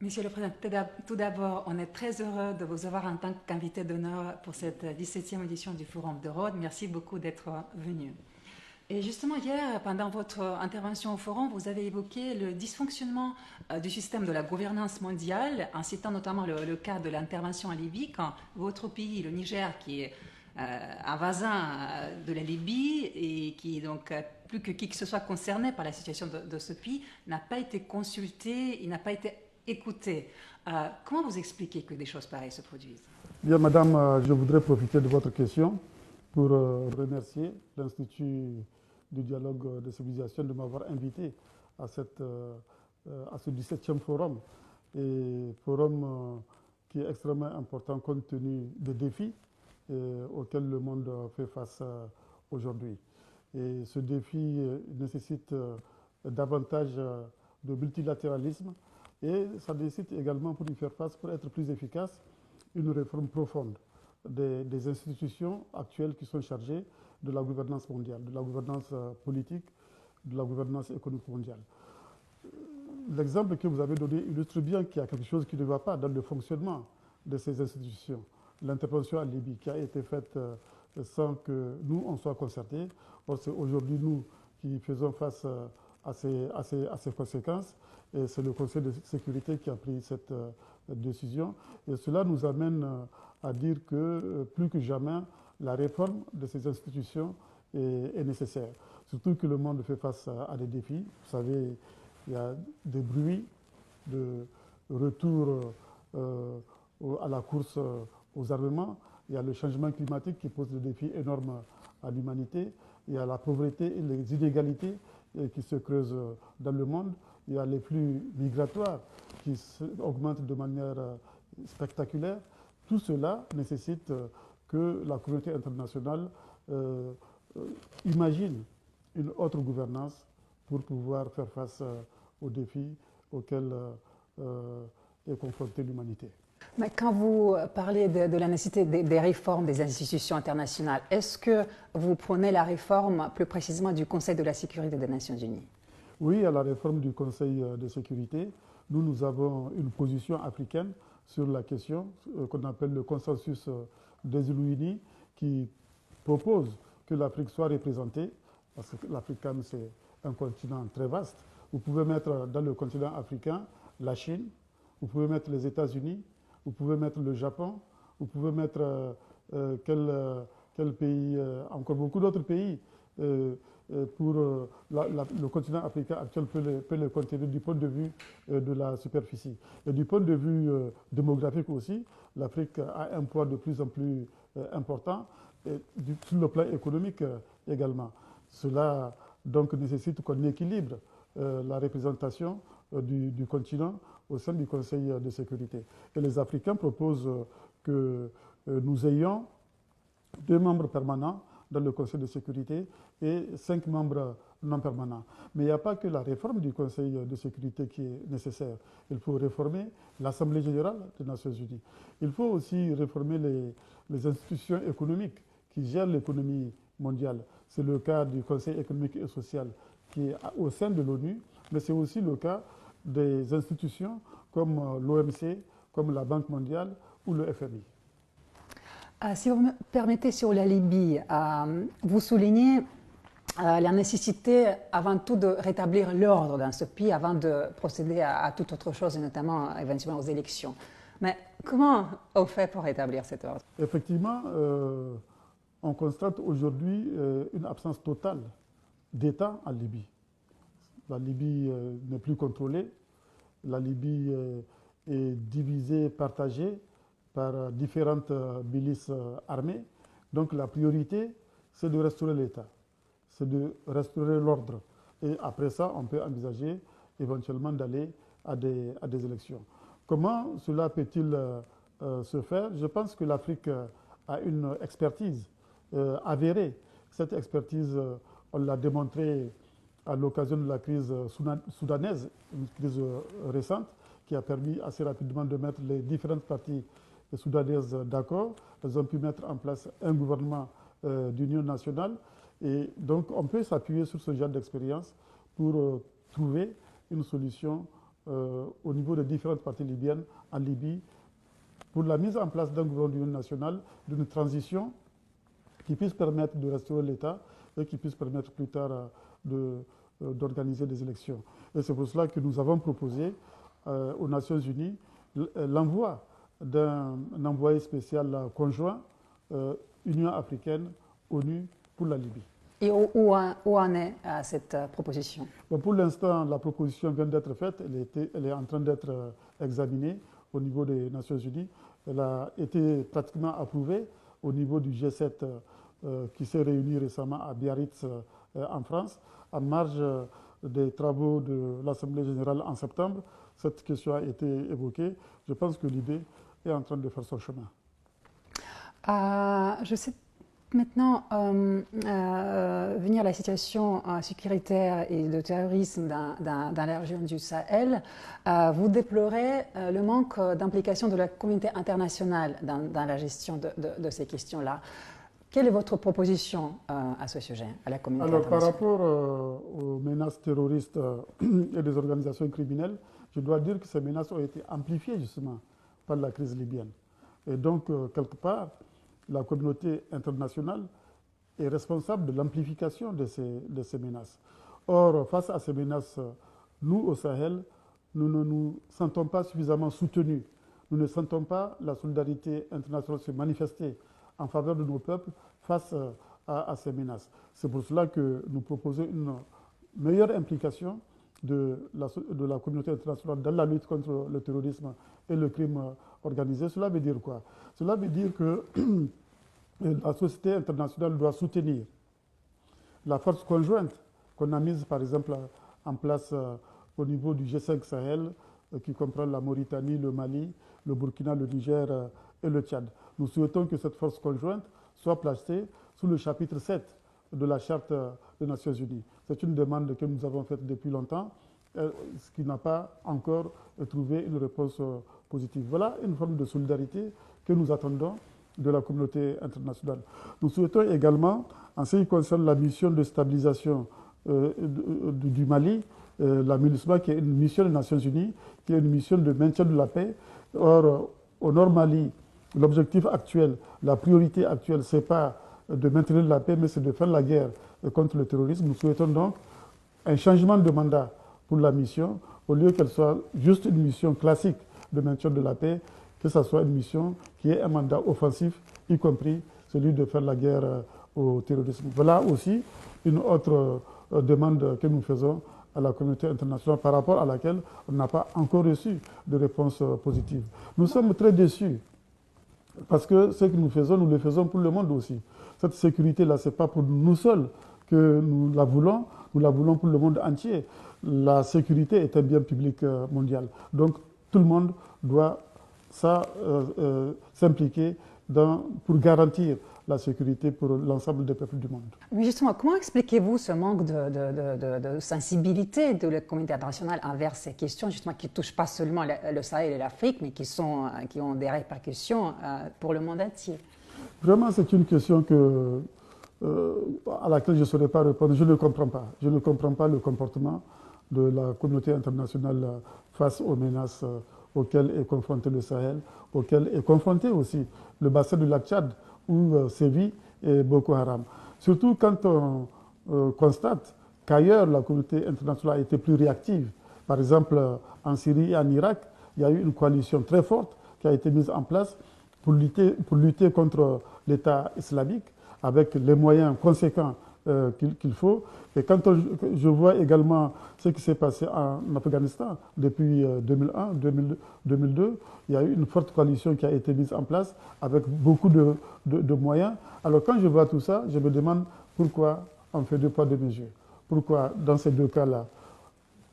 Monsieur le Président, tout d'abord, on est très heureux de vous avoir en tant qu'invité d'honneur pour cette 17e édition du Forum de Rhodes. Merci beaucoup d'être venu. Et justement, hier, pendant votre intervention au Forum, vous avez évoqué le dysfonctionnement du système de la gouvernance mondiale, en citant notamment le cas de l'intervention en Libye, quand votre pays, le Niger, qui est un voisin de la Libye et qui donc plus que qui que ce soit concerné par la situation de ce pays, n'a pas été consulté, il n'a pas été écouté. Comment vous expliquez que des choses pareilles se produisent? Bien, madame, je voudrais profiter de votre question pour remercier l'Institut du dialogue de civilisation de m'avoir invité à, à ce 17e forum. Et forum qui est extrêmement important compte tenu des défis auxquels le monde fait face aujourd'hui. Et ce défi nécessite davantage de multilatéralisme et ça nécessite également, pour y faire face, pour être plus efficace, une réforme profonde des institutions actuelles qui sont chargées de la gouvernance mondiale, de la gouvernance politique, de la gouvernance économique mondiale. L'exemple que vous avez donné illustre bien qu'il y a quelque chose qui ne va pas dans le fonctionnement de ces institutions. L'intervention en Libye qui a été faite sans que nous, on soit concertés. Or, c'est aujourd'hui nous qui faisons face à ces conséquences. Et c'est le Conseil de sécurité qui a pris cette décision. Et cela nous amène à dire que plus que jamais, la réforme de ces institutions est nécessaire. Surtout que le monde fait face à des défis. Vous savez, il y a des bruits de retour à la course aux armements. Il y a le changement climatique qui pose des défis énormes à l'humanité. Il y a la pauvreté et les inégalités qui se creusent dans le monde. Il y a les flux migratoires qui augmentent de manière spectaculaire. Tout cela nécessite que la communauté internationale imagine une autre gouvernance pour pouvoir faire face aux défis auxquels est confrontée l'humanité. Mais quand vous parlez de la nécessité des réformes des institutions internationales, est-ce que vous prenez la réforme plus précisément du Conseil de la sécurité des Nations Unies? Oui, à la réforme du Conseil de sécurité, nous avons une position africaine sur la question qu'on appelle le consensus des Iluini qui propose que l'Afrique soit représentée, parce que l'Afrique, c'est un continent très vaste. Vous pouvez mettre dans le continent africain la Chine, vous pouvez mettre les États-Unis, vous pouvez mettre le Japon, vous pouvez mettre quel pays, encore beaucoup d'autres pays. Pour le continent africain actuel peut le contenir du point de vue de la superficie. Et du point de vue démographique aussi, l'Afrique a un poids de plus en plus important, et sur le plan économique également. Cela donc nécessite qu'on équilibre la représentation du continent au sein du Conseil de sécurité. Et les Africains proposent que nous ayons 2 membres permanents dans le Conseil de sécurité et 5 membres non permanents. Mais il n'y a pas que la réforme du Conseil de sécurité qui est nécessaire. Il faut réformer l'Assemblée générale des Nations unies. Il faut aussi réformer les institutions économiques qui gèrent l'économie mondiale. C'est le cas du Conseil économique et social qui est au sein de l'ONU, mais c'est aussi le cas des institutions comme l'OMC, comme la Banque mondiale ou le FMI. Si vous me permettez, sur la Libye, vous soulignez la nécessité avant tout de rétablir l'ordre dans ce pays avant de procéder à toute autre chose, et notamment éventuellement aux élections. Mais comment on fait pour rétablir cet ordre? Effectivement, on constate aujourd'hui une absence totale d'État en Libye. La Libye n'est plus contrôlée. La Libye est divisée, partagée par différentes milices armées. Donc la priorité, c'est de restaurer l'État, c'est de restaurer l'ordre. Et après ça, on peut envisager éventuellement d'aller à des élections. Comment cela peut-il se faire? Je pense que l'Afrique a une expertise avérée. Cette expertise, on l'a démontré à l'occasion de la crise soudanaise, une crise récente, qui a permis assez rapidement de mettre les différentes parties soudanaises d'accord. Elles ont pu mettre en place un gouvernement d'union nationale. Et donc, on peut s'appuyer sur ce genre d'expérience pour trouver une solution au niveau des différentes parties libyennes en Libye pour la mise en place d'un gouvernement national, d'une transition qui puisse permettre de restaurer l'État et qui puisse permettre plus tard d'organiser des élections. Et c'est pour cela que nous avons proposé aux Nations Unies l'envoi d'un envoyé spécial conjoint Union africaine, ONU pour la Libye. Et où en est cette proposition? Bon, pour l'instant, la proposition vient d'être faite, elle est en train d'être examinée au niveau des Nations Unies. Elle a été pratiquement approuvée au niveau du G7 qui s'est réuni récemment à Biarritz en France, en marge des travaux de l'Assemblée générale en septembre. Cette question a été évoquée. Je pense que l'idée est en train de faire son chemin. Je sais maintenant venir à la situation sécuritaire et de terrorisme dans la région du Sahel. Vous déplorez le manque d'implication de la communauté internationale dans la gestion de ces questions-là. Quelle est votre proposition à ce sujet, à la communauté internationale? Par rapport aux menaces terroristes et des organisations criminelles, je dois dire que ces menaces ont été amplifiées justement par la crise libyenne. Et donc, quelque part, la communauté internationale est responsable de l'amplification de ces menaces. Or, face à ces menaces, nous, au Sahel, nous ne nous sentons pas suffisamment soutenus. Nous ne sentons pas la solidarité internationale se manifester en faveur de nos peuples face à ces menaces. C'est pour cela que nous proposons une meilleure implication de la communauté internationale dans la lutte contre le terrorisme et le crime organisé. Cela veut dire quoi? Cela veut dire que la société internationale doit soutenir la force conjointe qu'on a mise par exemple en place au niveau du G5 Sahel qui comprend la Mauritanie, le Mali, le Burkina, le Niger et le Tchad. Nous souhaitons que cette force conjointe soit placée sous le chapitre 7 de la Charte des Nations Unies. C'est une demande que nous avons faite depuis longtemps, ce qui n'a pas encore trouvé une réponse positive. Voilà une forme de solidarité que nous attendons de la communauté internationale. Nous souhaitons également, en ce qui concerne la mission de stabilisation du Mali, la MINUSMA, qui est une mission des Nations Unies, qui est une mission de maintien de la paix. Or, au Nord Mali, l'objectif actuel, la priorité actuelle, ce n'est pas de maintenir la paix, mais c'est de faire la guerre contre le terrorisme. Nous souhaitons donc un changement de mandat pour la mission, au lieu qu'elle soit juste une mission classique de maintien de la paix, que ce soit une mission qui ait un mandat offensif, y compris celui de faire la guerre au terrorisme. Voilà aussi une autre demande que nous faisons à la communauté internationale par rapport à laquelle on n'a pas encore reçu de réponse positive. Nous sommes très déçus parce que ce que nous le faisons pour le monde aussi. Cette sécurité-là, ce n'est pas pour nous seuls que nous la voulons pour le monde entier. La sécurité est un bien public mondial. Donc tout le monde doit s'impliquer pour garantir la sécurité pour l'ensemble des peuples du monde. Mais justement, comment expliquez-vous ce manque de sensibilité de la communauté internationale envers ces questions justement, qui ne touchent pas seulement le Sahel et l'Afrique, mais qui ont des répercussions pour le monde entier? Vraiment, c'est une question à laquelle je ne saurais pas répondre. Je ne comprends pas. Je ne comprends pas le comportement de la communauté internationale face aux menaces auxquelles est confronté le Sahel, auxquelles est confronté aussi le bassin du lac Tchad, où sévit Boko Haram. Surtout quand on constate qu'ailleurs, la communauté internationale a été plus réactive. Par exemple, en Syrie et en Irak, il y a eu une coalition très forte qui a été mise en place pour lutter contre l'État islamique avec les moyens conséquents qu'il faut. Et quand je vois également ce qui s'est passé en Afghanistan depuis 2001, 2002, il y a eu une forte coalition qui a été mise en place avec beaucoup de moyens. Alors quand je vois tout ça, je me demande pourquoi on fait deux poids, deux mesures. Pourquoi dans ces deux cas-là,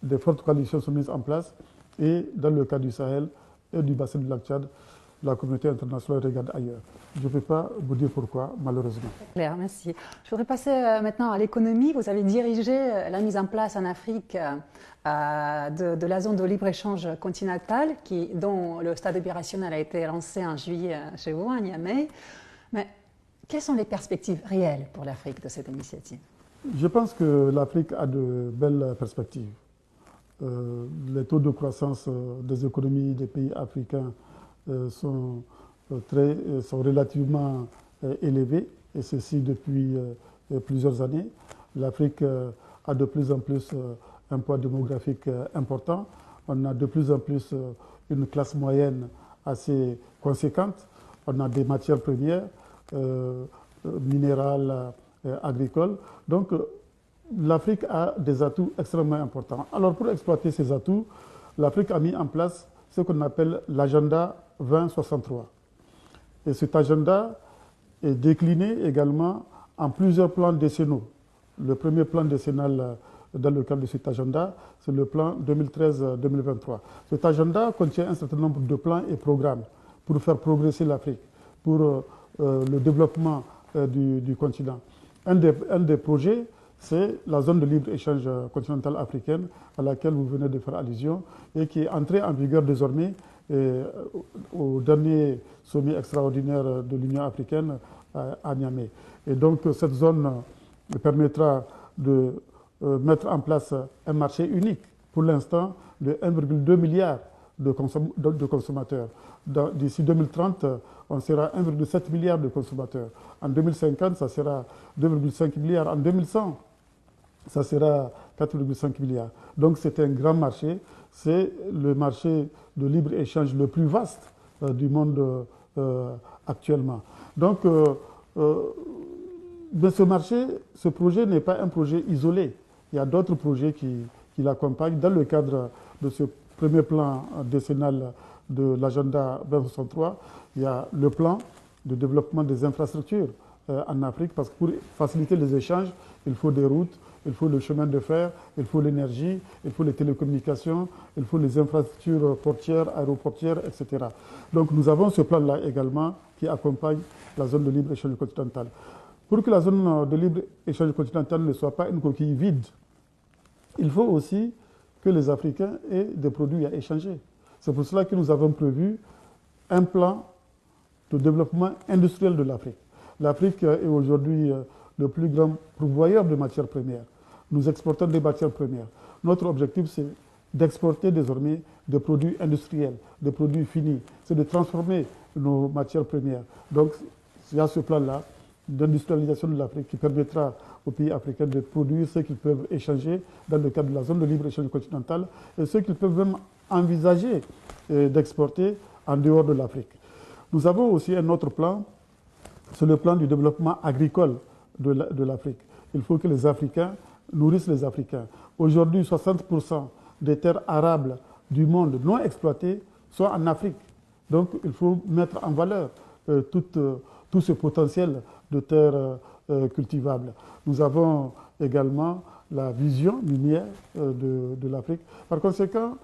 des fortes coalitions sont mises en place et dans le cas du Sahel et du bassin du lac Tchad, la communauté internationale regarde ailleurs. Je ne peux pas vous dire pourquoi, malheureusement. Claire, merci. Je voudrais passer maintenant à l'économie. Vous avez dirigé la mise en place en Afrique de la zone de libre-échange continentale, dont le stade opérationnel a été lancé en juillet chez vous, à Niamey. Mais quelles sont les perspectives réelles pour l'Afrique de cette initiative? Je pense que l'Afrique a de belles perspectives. les taux de croissance des économies des pays africains sont relativement élevés, et ceci depuis plusieurs années. L'Afrique a de plus en plus un poids démographique important. On a de plus en plus une classe moyenne assez conséquente. On a des matières premières, minérales, agricoles. Donc, l'Afrique a des atouts extrêmement importants. Alors, pour exploiter ces atouts, l'Afrique a mis en place ce qu'on appelle l'agenda 2063. Et cet agenda est décliné également en plusieurs plans décennaux. Le premier plan décennal dans le cadre de cet agenda, c'est le plan 2013-2023. Cet agenda contient un certain nombre de plans et programmes pour faire progresser l'Afrique, pour le développement du continent. Un des projets, c'est la zone de libre-échange continentale africaine à laquelle vous venez de faire allusion et qui est entrée en vigueur désormais au dernier sommet extraordinaire de l'Union africaine à Niamey. Et donc cette zone permettra de mettre en place un marché unique, pour l'instant, de 1,2 milliard de consommateurs. D'ici 2030, on sera 1,7 milliard de consommateurs. En 2050, ça sera 2,5 milliards. En 2100, ça sera 4,5 milliards. Donc c'est un grand marché. C'est le marché de libre-échange le plus vaste du monde actuellement. Donc mais ce marché, ce projet n'est pas un projet isolé. Il y a d'autres projets qui l'accompagnent dans le cadre de ce premier plan décennal de l'agenda 2063. Il y a le plan de développement des infrastructures en Afrique, parce que pour faciliter les échanges, il faut des routes, il faut le chemin de fer, il faut l'énergie, il faut les télécommunications, il faut les infrastructures portières, aéroportières, etc. Donc nous avons ce plan-là également qui accompagne la zone de libre-échange continentale. Pour que la zone de libre-échange continentale ne soit pas une coquille vide, il faut aussi que les Africains aient des produits à échanger. C'est pour cela que nous avons prévu un plan de développement industriel de l'Afrique. L'Afrique est aujourd'hui le plus grand pourvoyeur de matières premières. Nous exportons des matières premières. Notre objectif, c'est d'exporter désormais des produits industriels, des produits finis. C'est de transformer nos matières premières. Donc, il y a ce plan-là d'industrialisation de l'Afrique qui permettra aux pays africains de produire ce qu'ils peuvent échanger dans le cadre de la zone de libre-échange continentale et ce qu'ils peuvent même envisager d'exporter en dehors de l'Afrique. Nous avons aussi un autre plan, c'est le plan du développement agricole de l'Afrique. Il faut que les Africains nourrissent les Africains. Aujourd'hui, 60% des terres arables du monde non exploitées sont en Afrique. Donc il faut mettre en valeur tout ce potentiel de terres cultivables. Nous avons également la vision minière de l'Afrique. Par conséquent,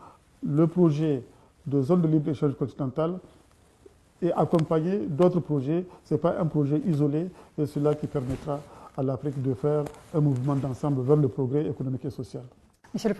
le projet de zone de libre-échange continentale est accompagné d'autres projets. Ce n'est pas un projet isolé, et c'est cela qui permettra à l'Afrique de faire un mouvement d'ensemble vers le progrès économique et social. Monsieur le